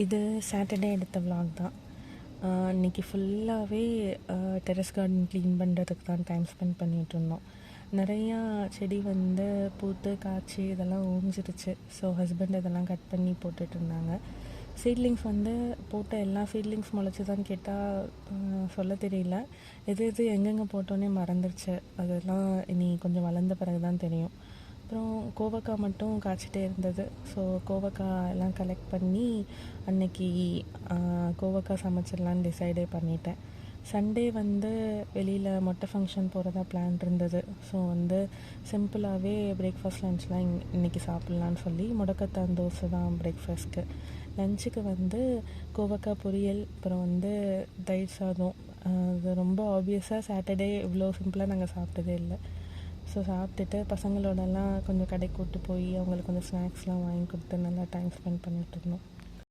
இது சாட்டர்டே எடுத்த vlog தான். இன்றைக்கி ஃபுல்லாகவே டெரஸ் கார்டன் க்ளீன் பண்ணுறதுக்கு தான் டைம் ஸ்பெண்ட் பண்ணிகிட்ருந்தோம். நிறையா செடி வந்து பூத்து காய்ச்சி இதெல்லாம் ஓஞ்சிருச்சு. ஸோ ஹஸ்பண்ட் இதெல்லாம் கட் பண்ணி போட்டுட்டு இருந்தாங்க. சீட்லிங்ஸ் வந்து போட்ட எல்லா சீட்லிங்ஸ் முளைச்சிதான்னு கேட்டால் சொல்ல தெரியல. எது எங்கெங்கே போட்டோன்னே மறந்துருச்சு. அதெல்லாம் இனி கொஞ்சம் வளர்ந்த பிறகு தான் தெரியும். அப்புறம் கோவக்காய் மட்டும் காய்ச்சிட்டே இருந்தது. ஸோ கோவக்காய் எல்லாம் கலெக்ட் பண்ணி அன்னைக்கு கோவக்காய் சமைச்சிடலான்னு டிசைடே பண்ணிட்டேன். சண்டே வந்து வெளியில் மொட்டை ஃபங்க்ஷன் போகிறதா பிளான் இருந்தது. ஸோ வந்து சிம்பிளாகவே பிரேக்ஃபாஸ்ட் லன்ச்லாம் இன்றைக்கி சாப்பிட்லான்னு சொல்லி முடக்கத்தான் தோசை தான் பிரேக்ஃபாஸ்ட்க்கு. லஞ்சுக்கு வந்து கோவக்காய் பொரியல், அப்புறம் வந்து தயிர் சாதம். அது ரொம்ப ஆப்வியஸாக சாட்டர்டே இவ்வளோ சிம்பிளாக நாங்கள் சாப்பிட்டதே இல்லை. ஸோ சாப்பிட்டுட்டு பசங்களோடலாம் கொஞ்சம் கடைக்கு கூப்பிட்டு போய் அவங்களுக்கு கொஞ்சம் ஸ்நாக்ஸ்லாம் வாங்கி கொடுத்து நல்லா டைம் ஸ்பெண்ட் பண்ணிகிட்டு இருந்தோம்.